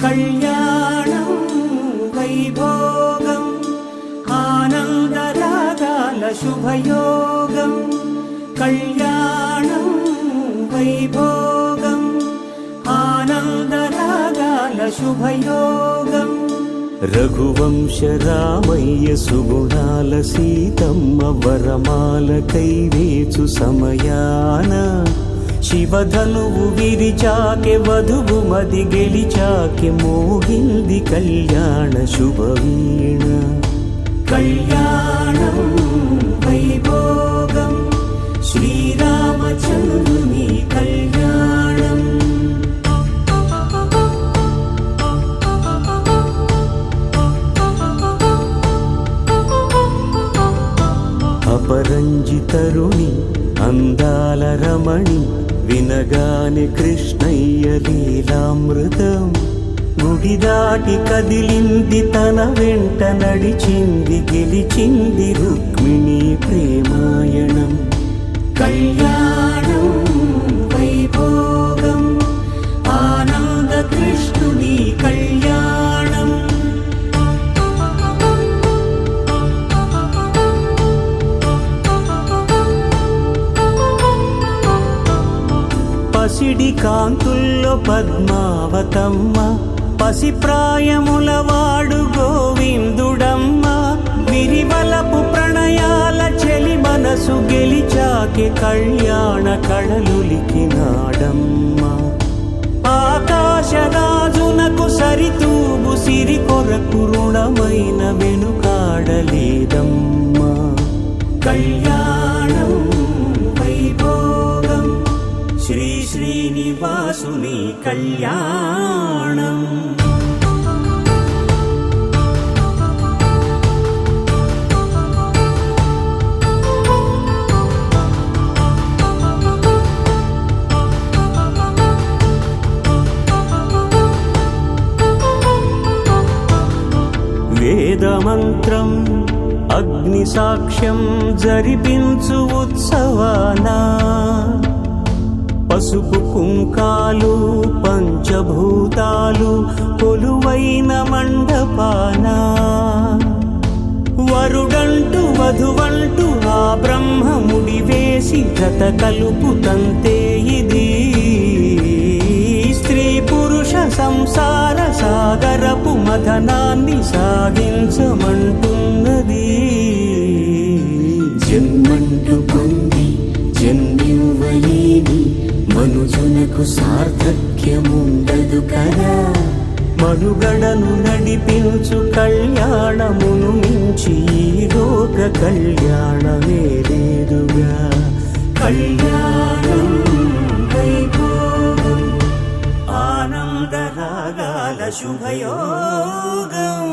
కళ్యాణం వైభోగం ఆనందరాగాల శుభయోగం కళ్యాణం వైభోగం ఆనందరాగాల శుభయోగం రఘువంశ రామయ్య సుగుణాల సీతమ్మ వరమాల కైవేచు సమయాన శివధనువు విరిచాకె వధువు మది గెలిచాకె మోగింది కళ్యాణ శుభవీణ కళ్యాణం వైభోగం శ్రీరామచంద్రుని కళ్యాణం అపరంజి తరుణి అందాల రమణి వినగానే కృష్ణయ్య లీలామృతం గుడి దాటి కదిలింది తన వెంట నడిచింది గెలిచింది రుక్మిణి ప్రేమాయణం కళ్యాణం వైభోగం ఆనంద కృష్ణుని కళ్యాణం పసిడి కాంతుల్లో పద్మావతమ్మ పసిప్రాయముల వాడు గోవిందుడమ్మ విరివలపు ప్రణయాల చెలి మనసు గెలిచాకె కళ్యాణ కళలులికినాడమ్మ ఆకాశరాజునకు సరితూగు సిరి కొరకు రుణమైన వెనుకాడలేదమ్మ కళ్యాణం వైభోగం శ్రీ శ్రీనివాసుని కళ్యాణం వేదమంత్రం అగ్ని సాక్ష్యం జరిపించు ఉత్సవానా పసుపు కుంకాలు పంచభూతాలు కొలువైన మండపాన వరుడంటూ వధువంటూ ఆ బ్రహ్మముడి వేసి జత కలుపుతంతే ఇది స్త్రీ పురుష సంసార సాగరపు మథనాన్ని సాగించమంటున్నది జన్మంటూ పొంది జన్మివ్వలేని మనుజునకు సార్థక్యముండదు కదా మనుగడను నడిపించు కళ్యాణమును మించి ఈ లోక కళ్యాణమే లేదుగా కళ్యాణం వైభోగం ఆనందరాగాల శుభయోగం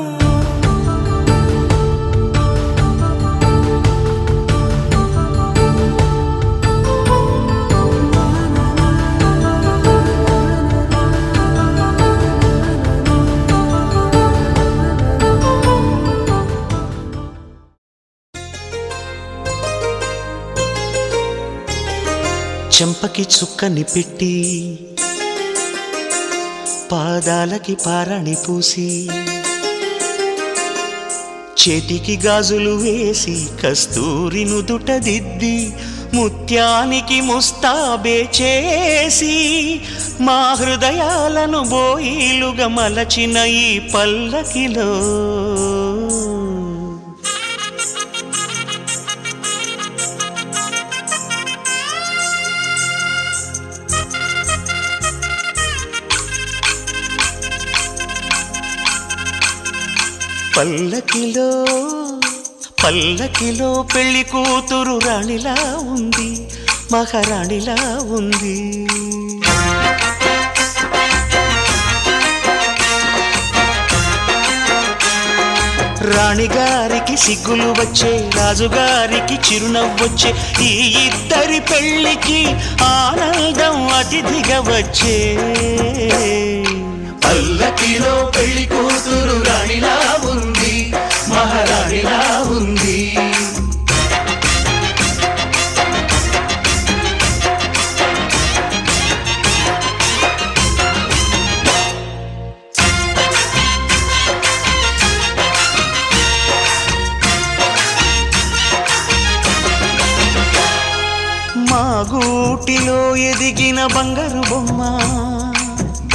చెంపకి చుక్కని పెట్టి పాదాలకి పారాణి పూసి చేతికి గాజులు వేసి కస్తూరి నుదుట దిద్ది ముత్యానికి ముస్తాబే చేసి మా హృదయాలను బోయిలుగా మలచిన ఈ పల్లకిలో పల్లకిలో పల్లకిలో పెళ్లి కూతురు రాణిలా ఉంది మహారాణిలా ఉంది రాణిగారికి సిగ్గులు వచ్చే రాజుగారికి చిరునవ్వొచ్చే ఈ ఇద్దరి పెళ్లికి ఆనందం అతిథిగా వచ్చే పల్లకిలో పెళ్లి కూతురు రాణిలా ఉంది మహారాణిలా ఉంది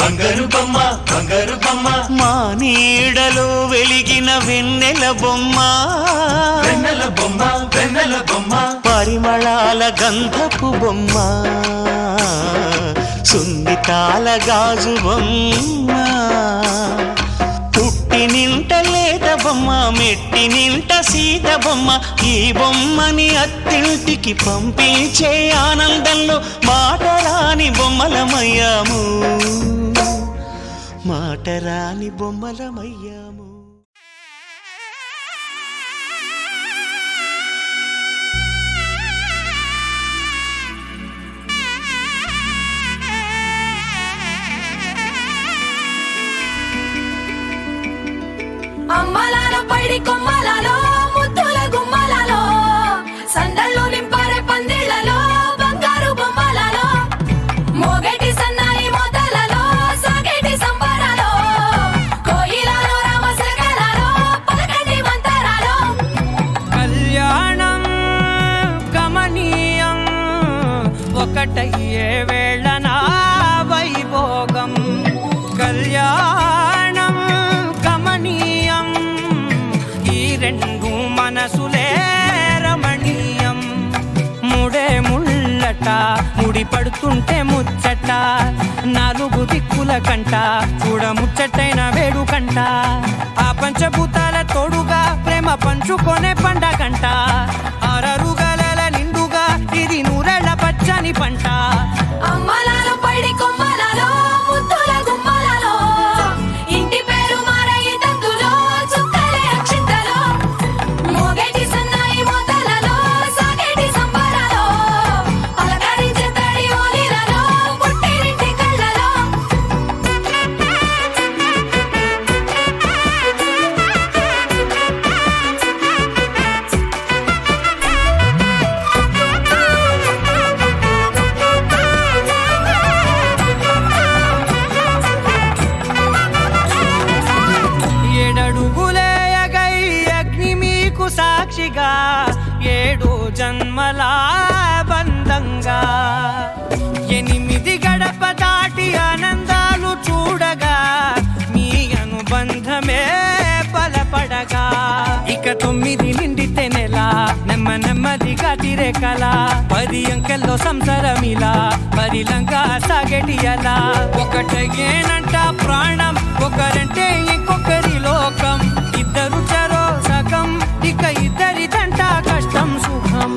బంగారు బొమ్మ బంగారు బొమ్మ మా నీడలో వెలిగిన వెన్నెల బొమ్మ వెన్నెల బొమ్మ వెన్నెల బొమ్మ పరిమళాల గంధపు బొమ్మ సున్నితాల గాజు బొమ్మ పుట్టి నింట లేత బొమ్మ మెట్టి నింట సీత బొమ్మ ఈ బొమ్మని అత్తింటికి పంపించే ఆనందంలో మాటరాని బొమ్మలమయ్యాము మాటరాని బొమ్మలమయ్యాము అమ్మలాల పైడి కొమ్మలలో ముద్దుల గుమ్మలలో సందళ్ళు నింపారే పందిళ్లలో బంగారు బొమ్మలలో మోగేటి సన్నాయి మోతలలో సాగేటి సంబరాలో కోయిలలో రామశకలలో పలకటి మంతరాలో కళ్యాణం గమనీయం ఒకటయ్యే వేళ నా వైభోగం కళ్యాణం గమనీయం ఈ రెండు మనసులే రమణీయం ముడే ముళ్ళట ముడి పడుతుంటే ముచ్చట నాలుగు దిక్కుల కంట చూడ ముచ్చటైన వేడుకంట ఆ పంచభూతాల తోడుగా ప్రేమ పంచుకొనే పండగంట అరరుగలల నిండుగా ఇది నూరెళ్ళ పచ్చని పంట అమ్మలాల పైడి కొమ్మలలో ముద్దుల గుమ్మలలో ఇంటి పేరు మారయి తందులో చుక్కలే అక్షింతలో మోగేటి సన్నాయి మోతలలో సాగేటి సంబరాలో పలకరించే తడి ఓలిలలో పుట్టినింటి కళ్ళలో ఏడడుగులే ఎగై అగ్ని మీకు సాక్షిగా ఏడు జన్మల బంధంగా ఎనిమిది గడప దాటి ఆనందాలు చూడగా మీ అనుబంధమే బలపడగా ఇక 9 నిండితే నెల నెమ్మదిగా తిరేకల 10 అంకెల్లో సంసారమిలా పరిలంగా సాగేటి అలా ఒకటేనంట ప్రాణం ఒకరంటే ఇంకొకరి లోకం ఇద్దరు చరో సగం ఇక ఇద్దరిదంట కష్టం సుఖం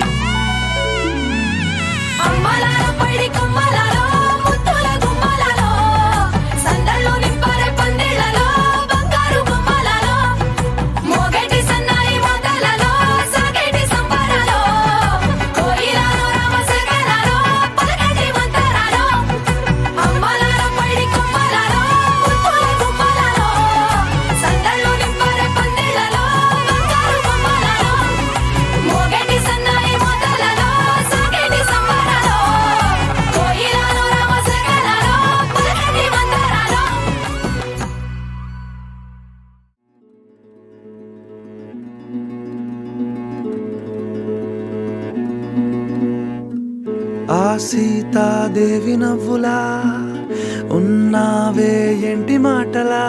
అమ్మలాల పైడి కొమ్మలలో ముద్దుల గుమ్మలలో సందళ్ళు నింపారే పందిళ్లలో బంగారు బొమ్మలలో మోగేటి సన్నాయి మోతలలో సాగేటి సంబరాలో కోయిలలో రామశకలలో పలకటి మంతరాలో అమ్మలాల పైడి కొమ్మలలో ముద్దుల గుమ్మలలో సందళ్ళు నింపారే పందిళ్లలో బంగారు బొమ్మలలో మోగేటి సన్నాయి మోతలలో సాగేటి సంబరాలో కోయిలలో రామశకలలో పలకటి మంతరాలో ఆ సీతాదేవి నవ్వులా ఉన్నావే ఎంటి మాటలా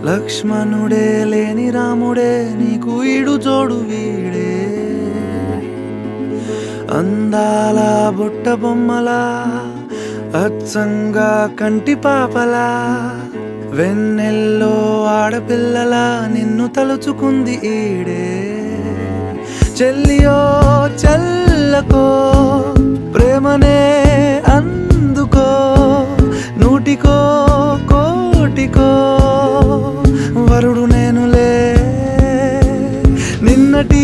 లక్ష్మణుడే లేని రాముడే నీకు ఈడు జోడు వీడే అందాల బుట్ట బొమ్మలా అచ్చంగా కంటి పాపలా వెన్నెల్లో ఆడపిల్లలా నిన్ను తలుచుకుంది ఈడే చెల్లియో చల్లకో ప్రేమనే అందుకో నూటికో కోటికో వరుడు నేనులే నిన్నటి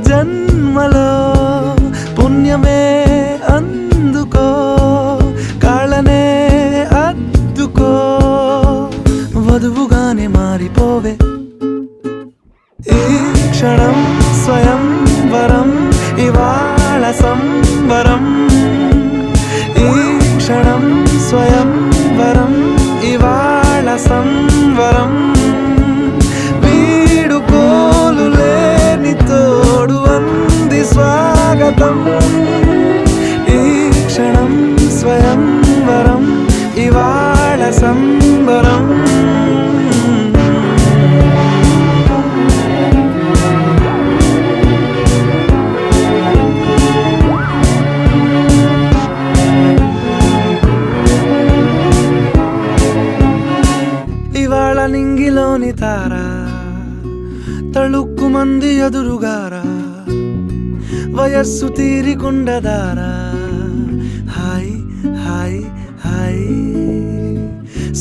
జన్మలో పుణ్యమే అందుకో కాళ్ళనే అద్దుకో వధువుగానే మారిపోవే ఈ క్షణం స్వయం వరం ఇవాళ సంవరం ఈ క్షణం స్వయం వరం ఇవాళ సంవరం వీడుకోలు లేని తోడు అంది స్వాగతం ఈ క్షణం స్వయం వరం ఇవాళ లేని తారా తళుక్కు మంది ఎదురుగారా వయస్సు తీరికుండదారా హాయ్ హాయ్ హాయ్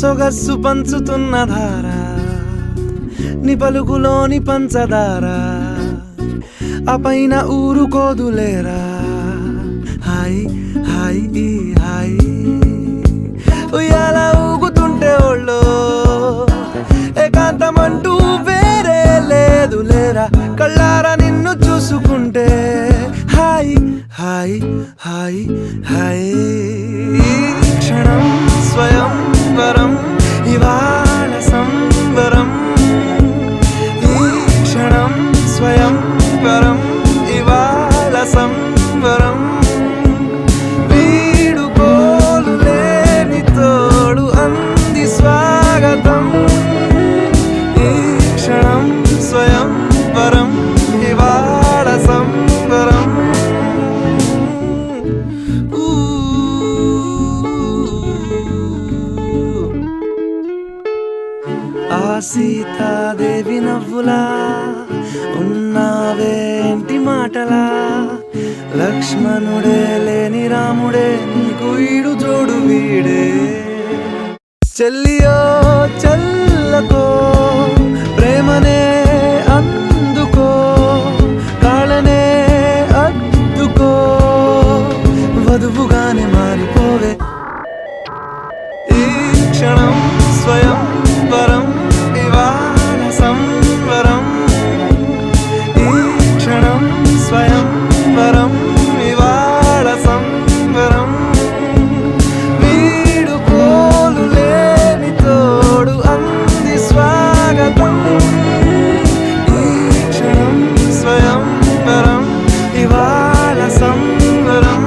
సొగస్సు పంచుతున్న ధారా ని పలుకులోని పంచదారా ఆ పైన ఊరుకోదులేరా హాయ్ హాయ్ ఈ హాయ్ ఉయ్యాల ఊగుతుంటే ఒళ్ళో ఏకాంతమంటూ వేరే లేదు లేరా కళ్ళారా నిన్ను చూసుకుంటే హాయ్ హాయ్ హాయ్ హాయ్ క్షణం స్వయం వరం ఇవాళ సంబరం ఈ క్షణం స్వయం వరం ఇవాళ సంబరం వీడుకోలు లేని తోడు అంది స్వాగతం ఈ క్షణం స్వయం వరం ఇవాళ సంబరం ఆ సీతాదేవి నవ్వులా ఉన్నావేంటి మాటలా లక్ష్మణుడే లేని రాముడే నీకు ఈడు జోడు వీడే చెల్లియో చల్లకో ప్రేమనే అందుకో కాళ్ళనే అద్దుకో వధువుగానే మారిపోవే ఈ క్షణం స్వయం వరం ఇవాళ సంవరం ఈ క్షణం స్వయం వరం ఇవాళ సంవరం వీడుకోలు లేని తోడు అంది స్వాగతం ఈ క్షణం స్వయం వరం ఇవాళ సంవరం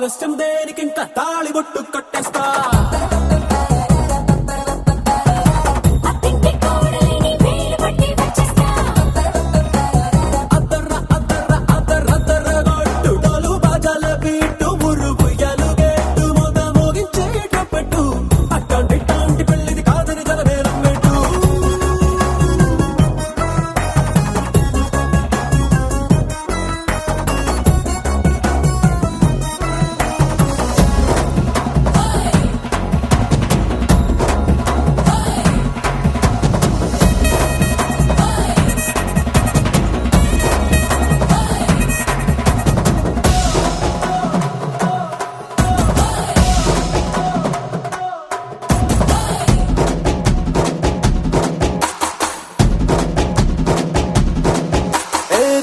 ఆలస్యం దేనికి ఇంకా తాళి బొట్టు కట్టేస్తా అత్తింటి కోడలిని వేలు పట్టి వచ్చేస్తా అద్దర్ర అద్దర్ర అద్దర్ర అద్దర్ర గొట్టు డోలు బాజాల బీటు మురుగుయ్యలు గేటు మొద మోగించేటప్పుడు అట్టాంటి పెళ్ళిది కాదని జనమేరం పెట్టు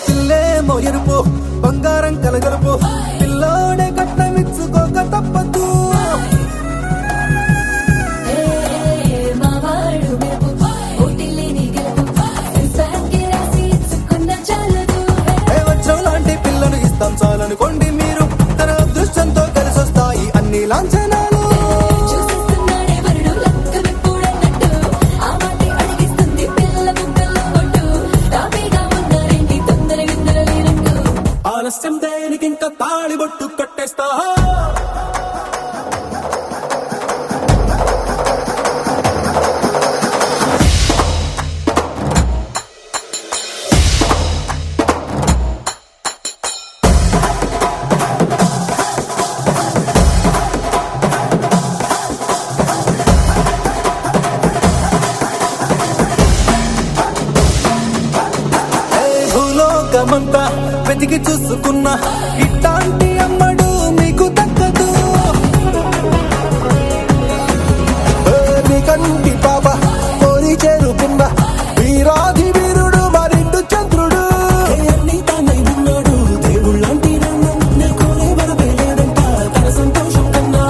పిల్లేమో ఎరుపు బంగారం కలగలుపు పిల్లోడే కట్టమిచ్చుకోక తప్పదు మావాడు మెరుపు ఓటిల్లిని గెలుపు ఫ్యాన్కి రాసి ఇచ్చుకున్న చాలదు వచ్చం లాంటి పిల్లను ఇస్తాం చాలనుకోండి మీరు తన అదృష్టంతో కలిసొస్తాయి అన్ని లాంఛనాలు చూసేస్తున్నాడే వరుడు లక్క విప్పుడన్నట్టు ఆ మాటి అడిగిస్తుంది పిల్ల ముక్కల్లో కొట్టు తాపీగా ఉన్నారేంటి తొందర విందర లేనట్టు ఆలస్యం దేనికి ఇంకా తాళి బొట్టు కట్టేస్తా భూలోకమంతా వెతికి చూసుకున్నా ఇట్లాంటి అమ్మడు మీకు దక్కదు నీ కంటి పాప కోరి చేరుకున్న వీరాధి వీరుడు మరిండు చంద్రుడు అన్ని తానై ఉన్నాడు దేవుళ్ళంటి నన్ను కోరే వరమే లేదంట తన సంతోషం కన్నా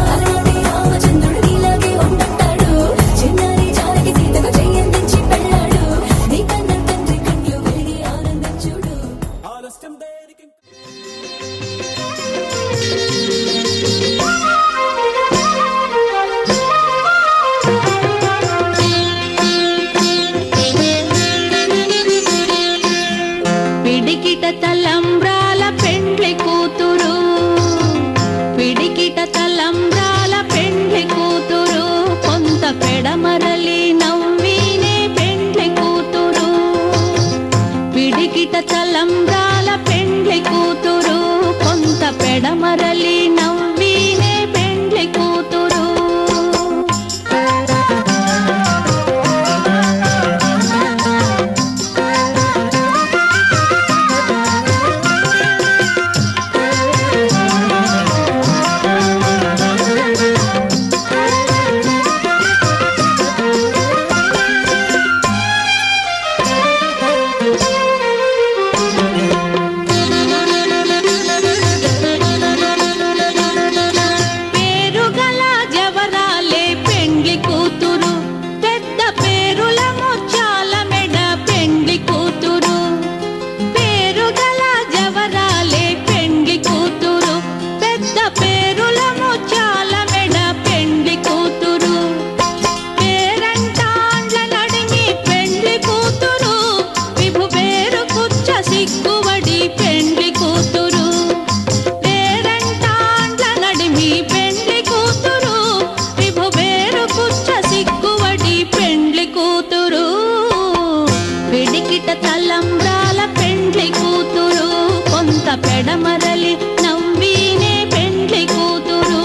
అలనాటి రామచంద్రుడు ఇలాగే ఉండంటాడు చిన్నారి జానకి సీతకు చెయ్యందించి పెళ్ళాడు నీ కన్న తండ్రి కన్ను వెలిగి ఆనందించుడు ఆలస్యం దేనికి పిడికిట తలంబ్రాల పెండ్లి కూతురు పిడికిట తలంబ్రాల పెండ్లి కూతురు కొంత పెడమరలి నవ్వినే పెండ్లి కూతురు పిడికిట తలంబ్రాల పెండ్లి కూతురు కొంత పెడమరలి నవ్వినే పెండ్లి కూతురు పెడమరలి నవ్వినే పెండ్లి కూతురు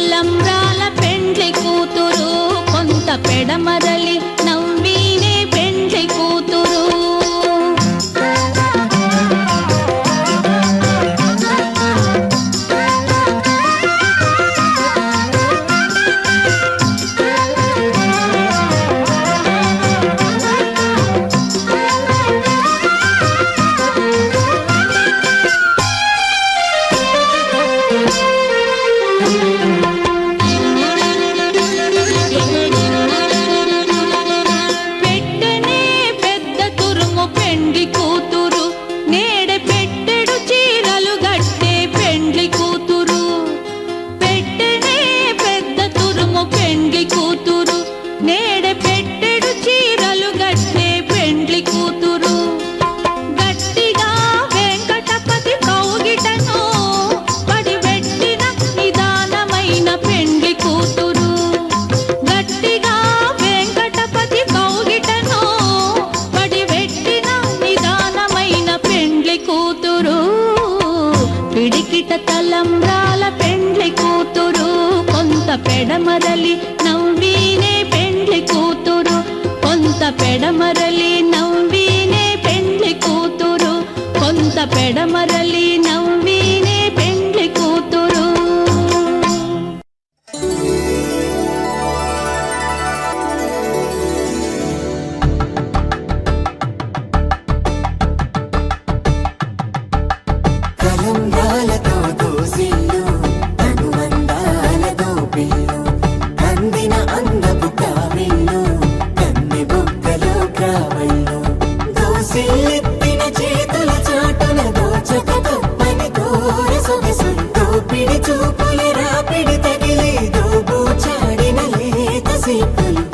తలంబ్రాల పెండ్లి కూతురు కొంత పెడమరలి నవ్వీనే పెండ్లి కూతురు తలంబ్రాల పెండ్లి కూతురు కొంత పెడమరలి నవ్వీనే పెండ్లి కూతురు కొంత పెడమరలి నవ్వీనే పెండ్లి కూతురు కొంత పెడమరలి నవ్వీనే పెండ్లి కూతురు తలంబ్రాలతో దోసిల్లు అనుబంధాలతో పిల్లు అందిన అందపు కావిళ్ళు కన్నె బొక్కలో క్రావళ్ళు దోసిల్లెత్తిన చేతుల చాటున దోచక తప్పని దూర సొగసులు దోపిడి చూపుల రాపిడి తగిలి దోబూచాడిన లేత సీపులు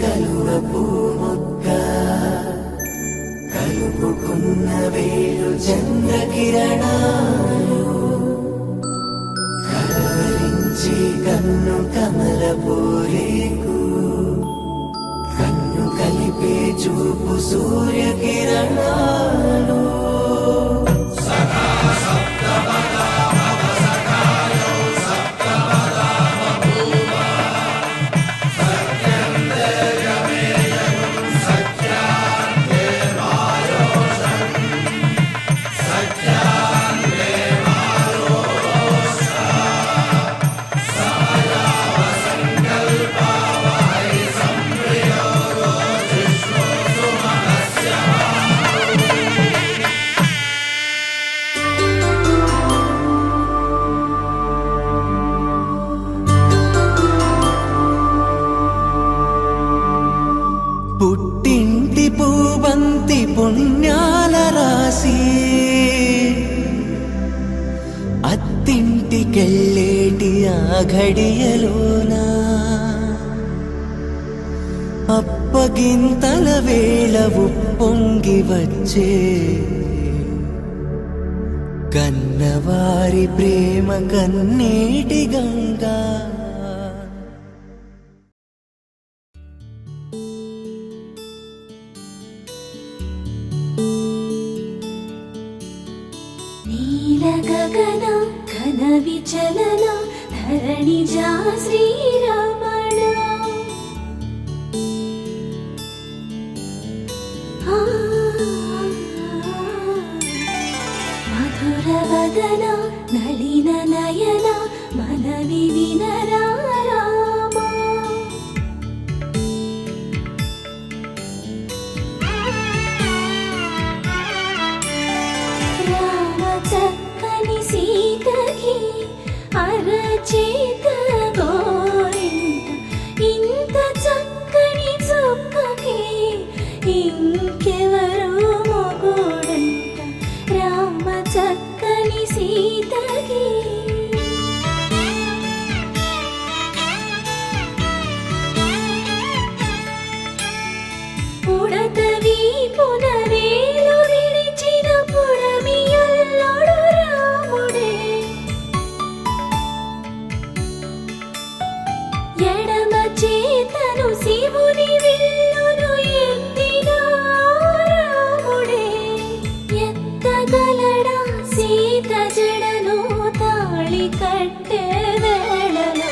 కలువ పూమొక్క కలుపుకున్న వేలు చంద్రకిరణాలు కలవరించి కన్ను కమల పూరేకు కన్ను కలిపే చూపు సూర్యకిరణాలు పుట్టింటి పూబంతి పుణ్యాల రాసి అత్తింటికెళ్ళేటి ఆ ఘడియలోనా అప్పగింతల వేళ ఉప్పొంగి వచ్చే కన్నవారి ప్రేమ కన్నీటి గంగా నీలగగన ఘన విచలన ధరణిజా శ్రీరమణ మధుర వదన నళిన నయన మనవి వినరా రామా చక్కని సీతకి అరచేత గోర ఎడమ చేతను శివుని విల్లును ఎత్తిన రాముడే ఎత్తగలడా సీత జడను తాళి కట్టే వేళలో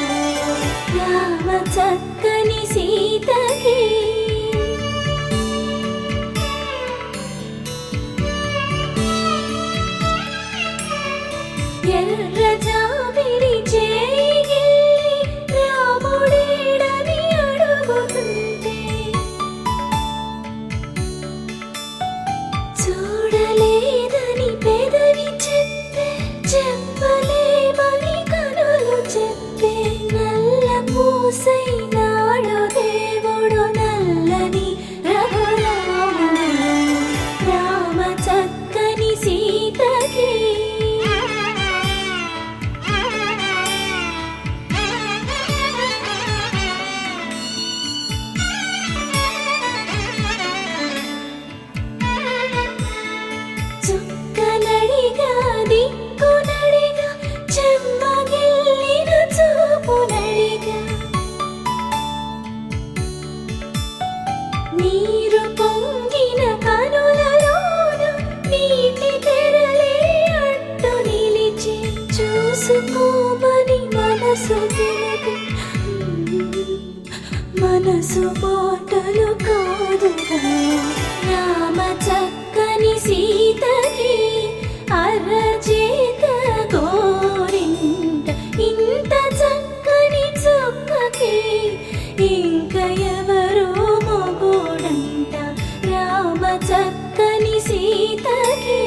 రామ చక్కని సీతకి ఎర్ర జాబిలి చేయి రాముడేడని అడుగుతుంటే చూడలేదని పెదవి చెప్పే చెప్పలేమని కనులు చెప్పే నల్ల పూసై నాడు దేవుడు నల్లని రఘురాముడు రామ చక్కని సీతకి చుక్కనడిగా దిక్కునడిగా చెమ్మగిల్లిన చూపునడిగా నీరు పొంగిన కనులలోన నీటి తెరలే అడ్డు నిలిచి చూసుకోమని మనసు తెలుగు మనసు మాటలు కాదుగా రామ చక్కని సీతకి అరచేత గోరింట ఇంత చక్కని చుక్కకి ఇంక ఎవరు మొగుడంట రామ చక్కని సీతకి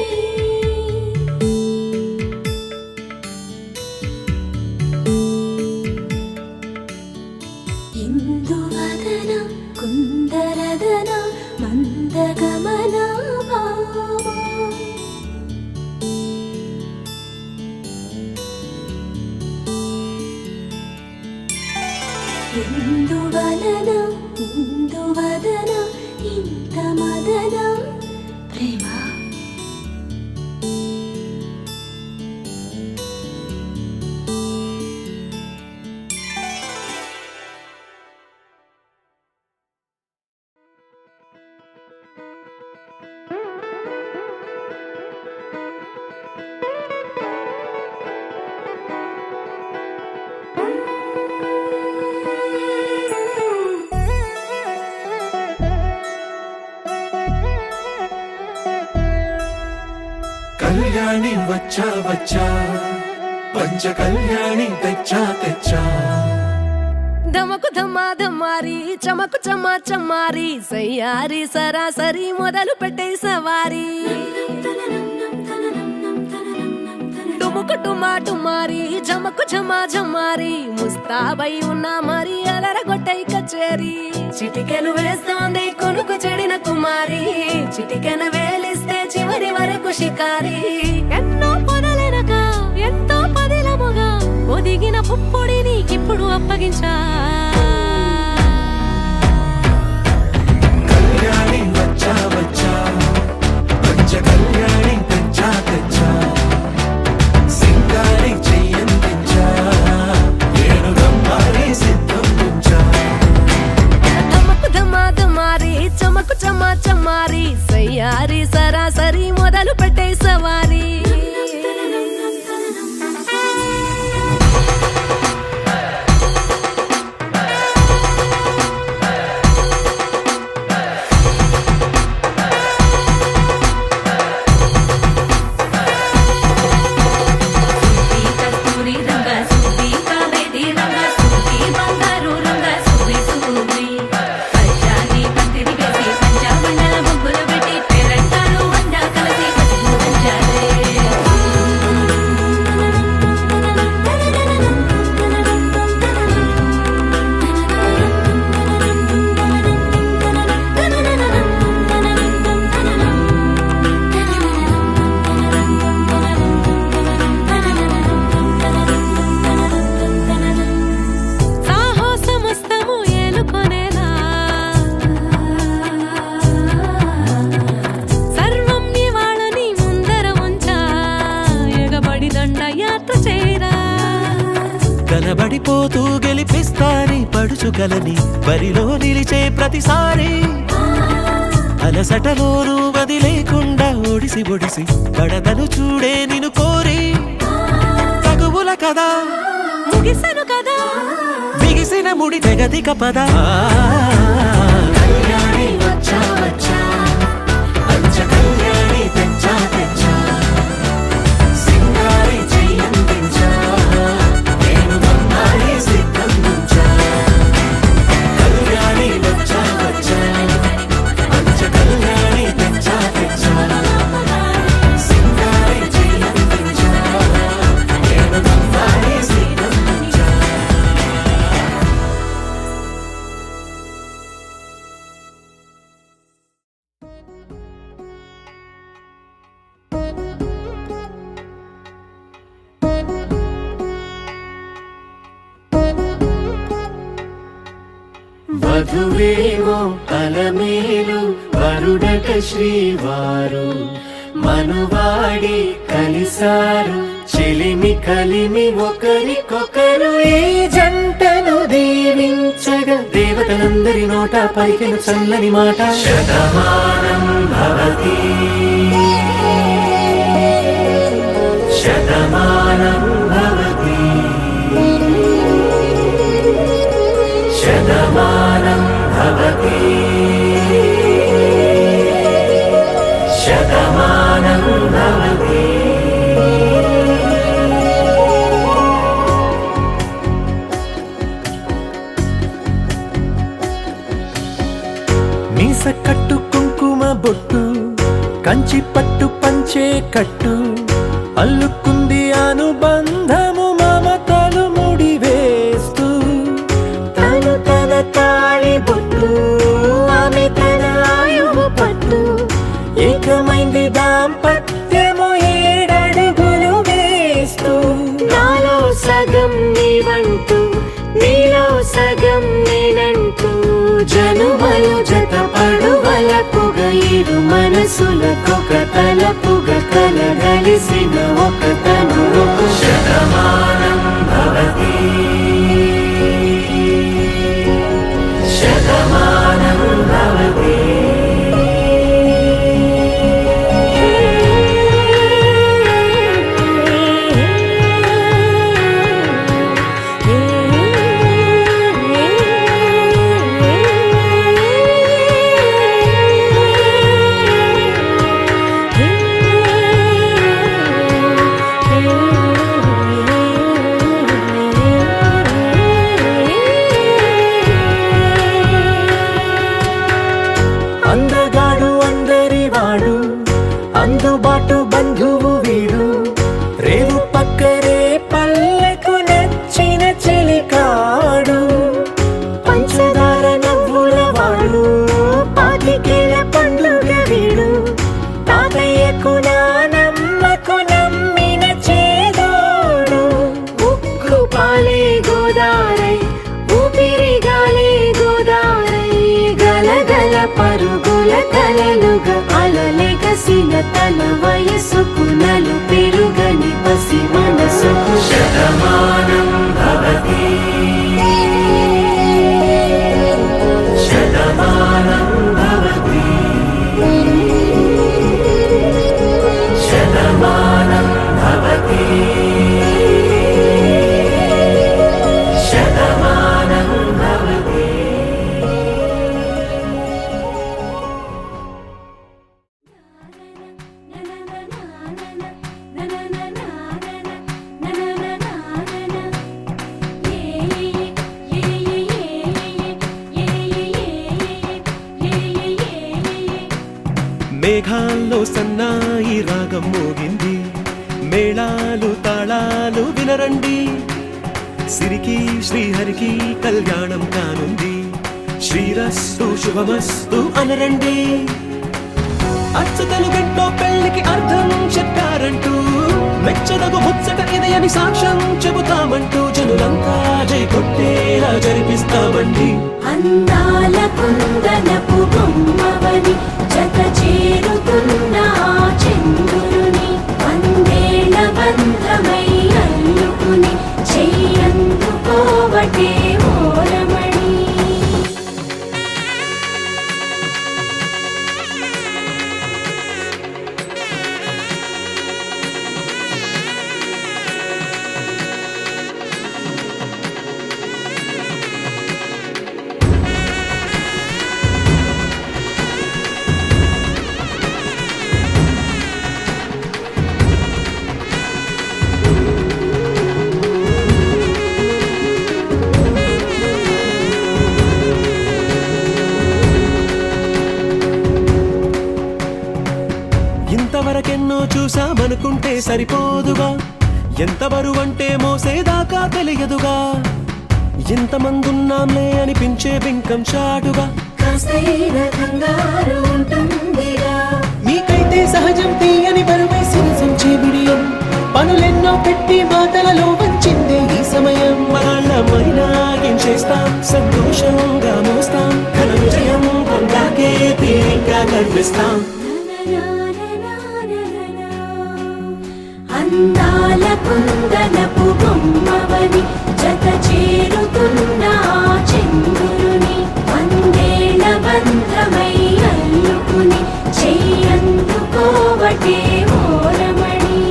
ఇందువదన కుందరదన మందగమన భామ ఇందువలన ఇందువదన ఇంత మదన ప్రేమ కళ్యాణి వచ్చా వచ్చా పంచ కళ్యాణి తెచ్చా తెచ్చా ధమకు ధమ్మా ధమ్మారి చమకు చమ్మా చమ్మారి సయ్యారి సరాసరి మొదలు పెట్టే సవారి టుముకు టుమా టుమారి జమకు ఝమా ఝమారి ముస్తాబై ఉన్నా మరి అలరగొట్టై కచేరి చిటికెను వేస్తోంది కొనుకు చెడిన కుమారి చిటికెను వేలిస్తే చివరి వరకు షికారి ఎన్నో పొదలెనక ఎంతో పదిలముగా ఒదిగిన పుప్పొడి నీకిప్పుడు అప్పగించా కళ్యాణి వచ్చా వచ్చా పంచ కళ్యాణి తెచ్చా తెచ్చా సింగారి చెయ్యందించా ఏనుగమ్మారి సిద్ధందించా ధమకు ధమా ధమారి చమకు చమ్మా చమ్మారి సయ్యారి సరాసరి మొదలు పెట్టే సవారి ఒంటరి పడుచుకలని బరిలో నిలిచే ప్రతిసారి అలసటలోనూ వదిలేకుండా ఒడిసి ఒడిసి కడతను చూడే నిన్ను కోరి తగువుల కదా ముగిసను కదా బిగిసిన ముడి తెగదిక పద కళ్యాణి వచ్చా వచ్చా పంచ కళ్యాణి తెచ్చా తెచ్చా సింగారి చెయ్యందించా నేను బంగారి సిద్ధం నుంచా కళ్యాణి వచ్చా వచ్చా పంచ కళ్యాణి తెచ్చా తెచ్చా సింగారి చెయ్యందించా నేను బంగారి సిద్ధం నుంచా వధువేమో అలమేలు వరుడట శ్రీవారు మనువాడి కలిసారు చెలిమి కలిమి ఒకరికొకరు ఈ జంటను దీవించగా దేవతలందరి నోట పలికిన చల్లని మాట శతమానం భవతి శతమానం భవతి శతమానం భవతి శతమానం భవతి మీస కట్టు కుంకుమ బొట్టు కంచి పట్టు పంచే కట్టు అల్లుకుంది అనుబంధము మమతలు ముడివేస్తూ తను తన తాళి బొట్టు ఆమె తన ఆయువు పట్టు ఏకమైంది దాంపత్యము 7 అడుగులు వేస్తూ నాలో సగం నీవంటూ నీలో సగం నేనంటూ జనుమలు జత పడువలపుగ ఇరు మనసులకొక తలపుగ కలగలిసిన ఒక తను శతమానం భవతి శతమానం భవతి అందగాడు అందరి వాడు అందుబాటు బంధువు వీడు రేవు పక్కరే పల్లెకు నచ్చిన చెలికాడు పంచదార నవ్వుల వాడు పాతికేల పండుగ వీడు తాతయ్యకు నానమ్మకు నమ్మిన చేదోడు ఉక్కు పాలే గోదారై ఊపిరిగాలే గోదారై గలగల పరుగుల కలలుగా అలలెగసిన తన వయసుకు నలు పెరుగని పసి మనసుకు శతమానం భవతి శతమానం భవతి శతమానం భవతి శతమానం భవతి మేఘాల్లో సన్నాయి రాగం మోగింది మేళాలు తాళాలు వినరండి సిరికి శ్రీహరికి కళ్యాణం కానుంది శ్రీరస్తు శుభమస్తు అనరండి అచ్చతలు గంటో పెళ్లికి అర్థం చెప్పారంటూ మెచ్చదగు ముచ్చట ఇది అని సాక్ష్యం చెబుతామంటూ జనులంతా జై కొట్టేలా జరిపిస్తామండి అందాల కుందనపు బొమ్మవని జత చేరుతున్న ఆ చంద్రుని వందేళ్ల బంధమై అల్లుకుని చెయ్యందుకోవటే ఓరము చూసామనుకుంటే సరిపోదుగా, ఎంత బరువంటే మోసేదాకా తెలియదుగా, ఎంతమందున్నాంలే అనిపించే బింకం చాటుగా, మీకైతే సహజం తీయని బరువై సిరసంచే బిడియం, పనులెన్నో పెట్టి మాటలలో వంచిందే ఈ సమయం, మనాళ్ళమైనా ఏం చేస్తాం సంతోషంగా మోస్తాం, ఘన విజయం పొందాకే తీరిగ్గా కనిపిస్తాం. అందాల కుందనపు బొమ్మవని జత చేరుతున్న చంద్రుని వందేళ్ల బంధమై అల్లుకుని చెయ్యందుకోవటే ఓరమణి.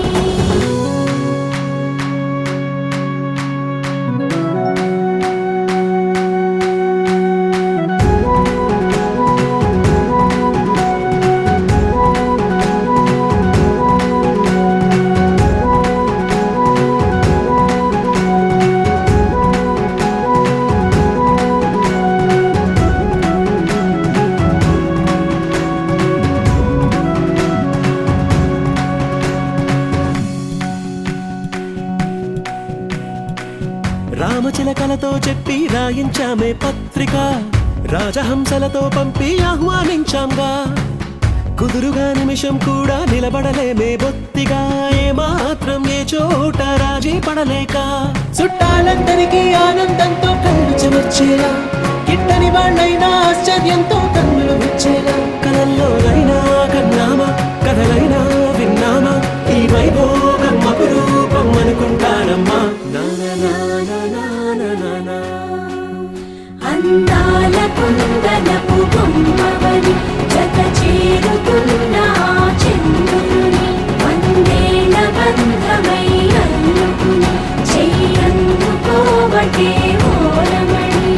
రామచిలకలతో చెప్పి రాయించామే పత్రిక, రాజహంసలతో పంపి ఆహ్వానించాంగా, కుదురుగా నిమిషం కూడా నిలబడలేమే బొత్తిగా, ఏమాత్రం ఏ చోట రాజీ పడలేక, చుట్టాలందరికీ ఆనందంతో కళ్ళు చెమర్చేలా, గిట్టని వాళ్ళైనా ఆశ్చర్యంతో కన్నులు వచ్చేలా, కలల్లోనైనా కన్నామా కథలైనా విన్నామా, ఈ వైభోగం అపురూపం అనుకుంటానమ్మా. అందాల కుందనపు బొమ్మవని జత చేరుతున్న చంద్రుని వందేళ్ల బంధమై అల్లుకుని చెయ్యందుకోవటే ఓరమణి.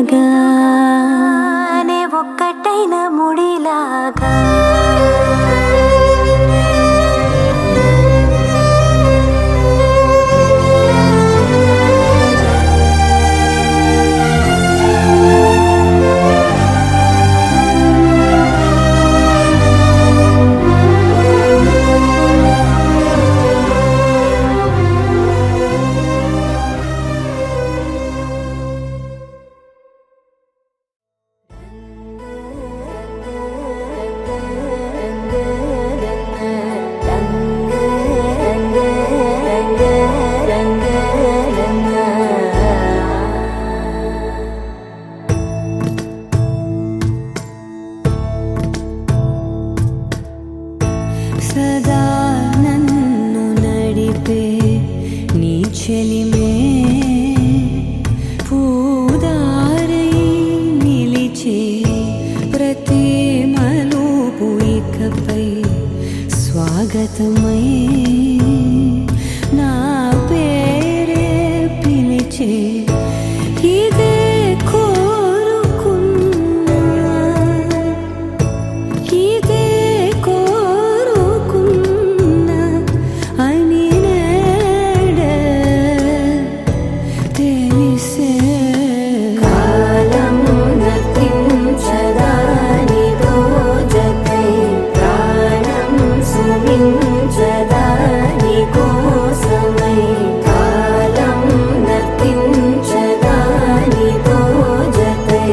నీలాగా నే ఒక్కటైన ముడిలాగా సదా నన్ను నడిపే నీ చెలిమే పూదారై నిలిచే ప్రతి మలుపు ఇకపై స్వాగతమై నా పేరే పిలిచే ఇదే కోరుకున్నా ఇదే కోరుకున్నా అని నేడే తెలిసే కాలం నతించదాని దోజకై ప్రాణం సుమించదాని కోసమై కాలం నతించదాని దోజకై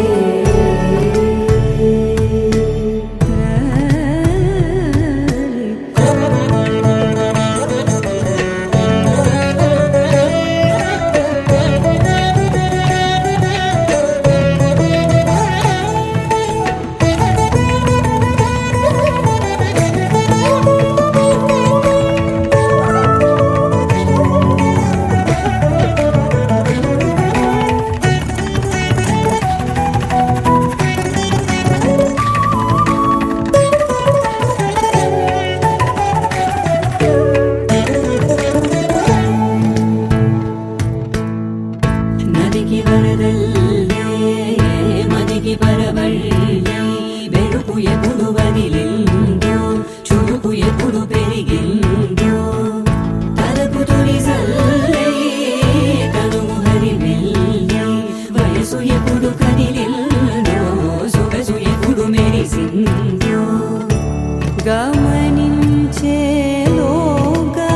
నదికి వరదల్లే మదికి పరవళ్ళే వెలుపు ఎప్పుడు వదిలిందో చురుకు ఎప్పుడు పెరిగిందో తలపు తొలి సల్లే తనువు హరిమెల్లే వయసు ఎప్పుడు కదిలిందో సొగసు ఎప్పుడు మెరిసిందో గమనించేలోగా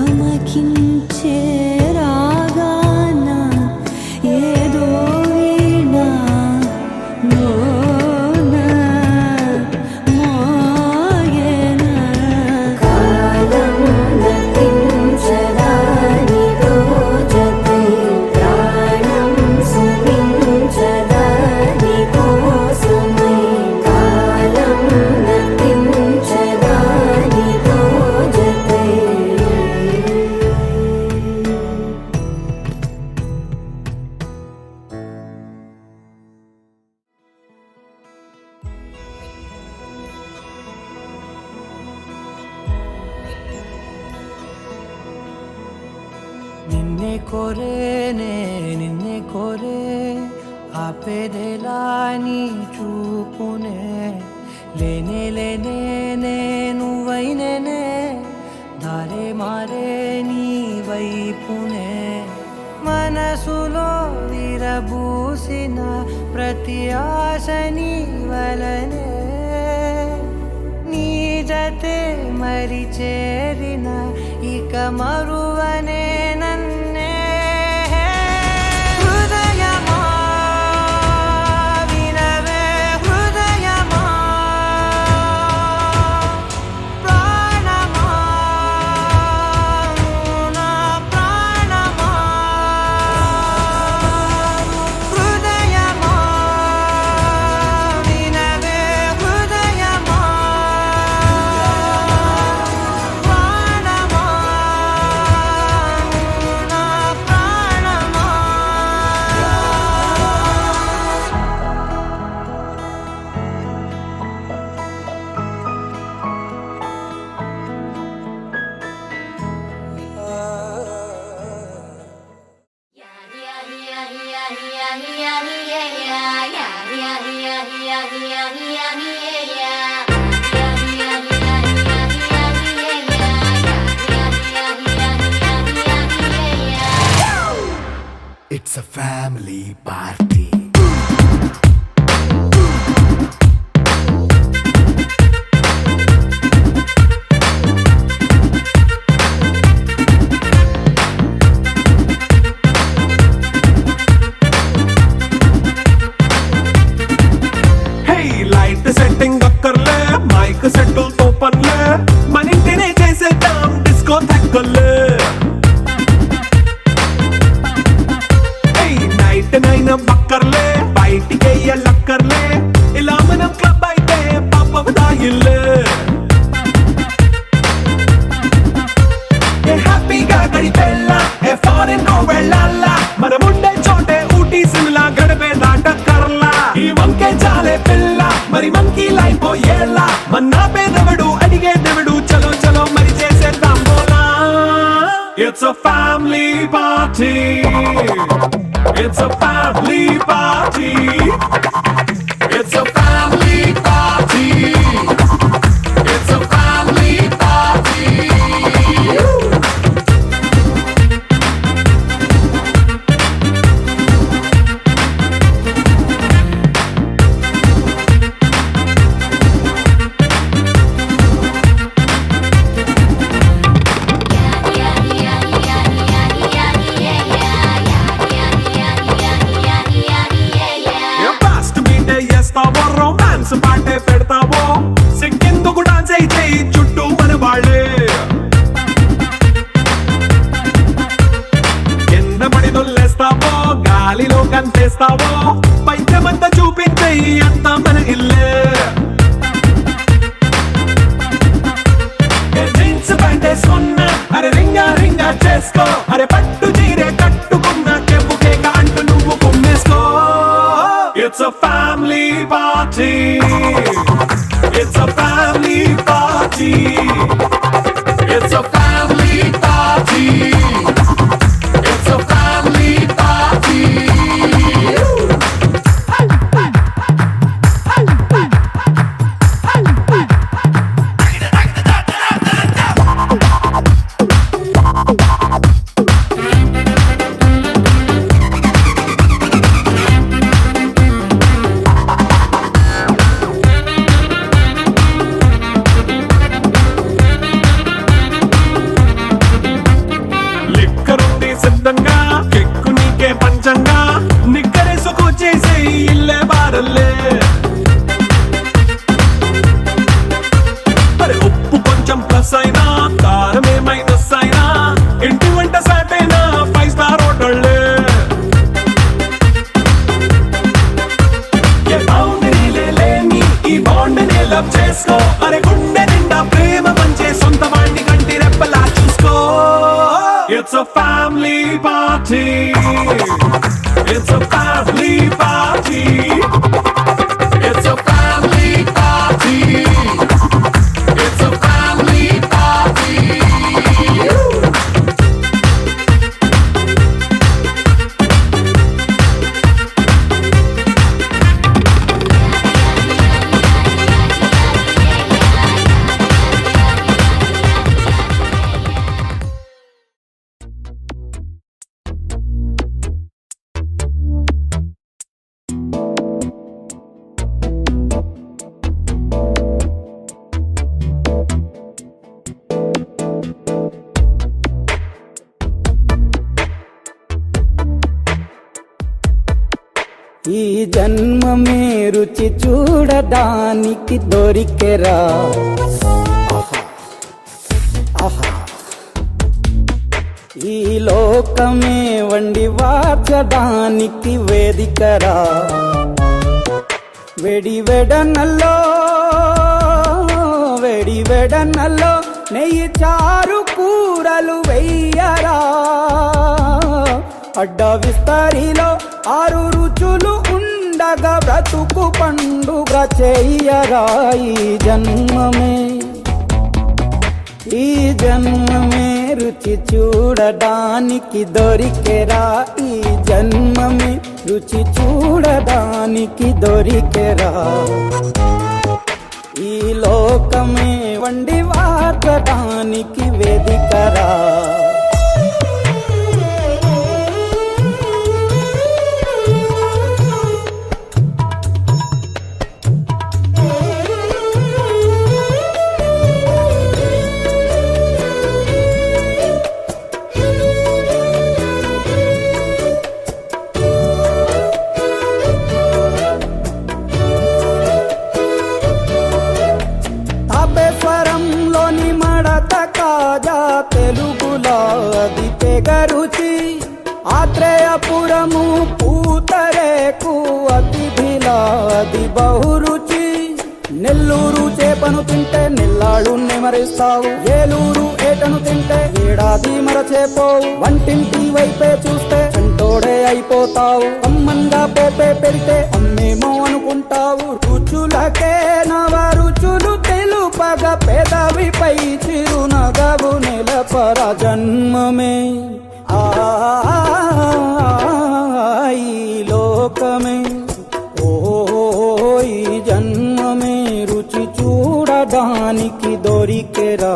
గమకించే రాగాన ఏదో వీణా మోనా మోయేనా కాలం నతించదాని దోజకై ప్రాణం సుమించదాని కోసమై కాలం నతించదాని దోజకై నిన్నే కోరేనే నిన్నే కోరే ఆపేదేలా నీ చూపునే లేనే లేనే నువ్వైనేనే దారే మారే నీ వైపునే మనసులో విరబూసిన ప్రతి ఆశ నీ వలనే నీ జతే మరి చేరిన ఇక మరువనే నన్నే హృదయమా వినవే హృదయమా ప్రాణమా నా ప్రాణమా హృదయమా వినవే హృదయమా ప్రాణమా ఫ్యామిలీ పార్టీ. లైట్ సెట్టింగ్ అక్కర్లే, మైక్ సెట్టుల్ తో పనిలే, మన ఇంటినే చేసేద్దాం డిస్కో తగ్గలే. నైట్ నైన్ బక్కర్లే, బయటికి వెయ్యలక్కర్లే, ఇలా మనం క్లబ్ అయితే పాపం దాయిల్లే. హ్యాపీగా గడిపెళ్ళ ఏ ఫారెన్ నో వెళ్ళాల, మనం ఉండే చోటే ఊటీ సిమ్లా గడిపే దాటక్కర్లా. ఈ వంకే చాలే పిల్ల మరి మంకీ లైఫ్ ఏళ్ళ, మన్నా పేదవడు అడిగేదెవడు, చలో చలో మరి చేసేద్దాం బోలా. It's a family party. It's a family party. It's a family party. It's a family party. Romance పాటే పెడతావో, సిగ్గెందుకు డాన్స్ అయితే చుట్టూ మన వాళ్ళే. కింద పడి దొల్లేస్తావో, గాలిలో కంతేస్తావో, పైద్యమంతా చూపించే అంతా మన ఇల్లే. జీన్స్ ప్యాంటేసుకున్నా అరే రింగా రింగా చేసుకో, అరే పట్టు చీరే కట్టుకున్న చెప్పుకే అంటూ నువ్వు కుమ్మేసుకో. It's a family party. It's a family party. It's a family party. It's a family party. సిద్ధంగా కెక్కు నీకే పంచంగా, నిక్కరేసుకు చేసే ఇల్లే బారల్లే. మరి ఉప్పు కొంచెం ప్లస్ అయినా, కారమే మైనస్ అయినా, ఇంటి వంట సాటైనా 5 స్టార్ హోటళ్ళే. ఏ బౌండరీలే లేని ఈ బాండ్ ని లవ్ చేసుకో, అరే గుండె నిండా ప్రేమ పంచే సొంత వాణ్ణి కంటి రెప్పలా చూసుకో. It's a family party. It's a family party. It's a family party. It's a family party. ఈ జన్మమే రుచి చూడడానికి దొరికెరా. ఈ లోకమే వండి వాచడానికి వేదికరా. వెడి వెడనల్లో నెయ్యి చారు కూరలు వెయ్యరా. అడ్డ విస్తరిలో 6 రుచులు ఉండగా బ్రతుకు పండుగ చెయ్యరా. ఈ జన్మమే రుచి చూడడానికి దొరికెరా. ఈ జన్మమే రుచి చూడడానికి దొరికెరా. ఈ లోకమే వండి వాచడానికి వేదికరా. తాజా తెలుగులా అది తెగ రుచి ఆత్రేయపురము పూతరేకు అతిథిలా అది బహురుచి నెల్లూరు చేపను తింటే నెల్లాడు నెమరిస్తావు ఏలూరు ఏటను తింటే ఏడాది మరచేపోవు వంటింటి వైపే చూస్తే చంటోడే అయిపోతావు అమ్మంగా పోపే పెడితే అమ్మేమో అనుకుంటావు రుచులకే నవ రుచులు తెలుపగ పెదవిపై చిరునగవు నెలపర జన్మమే ఈ లోకమే ఈ జన్మమే రుచి చూడడానికి దొరికెరా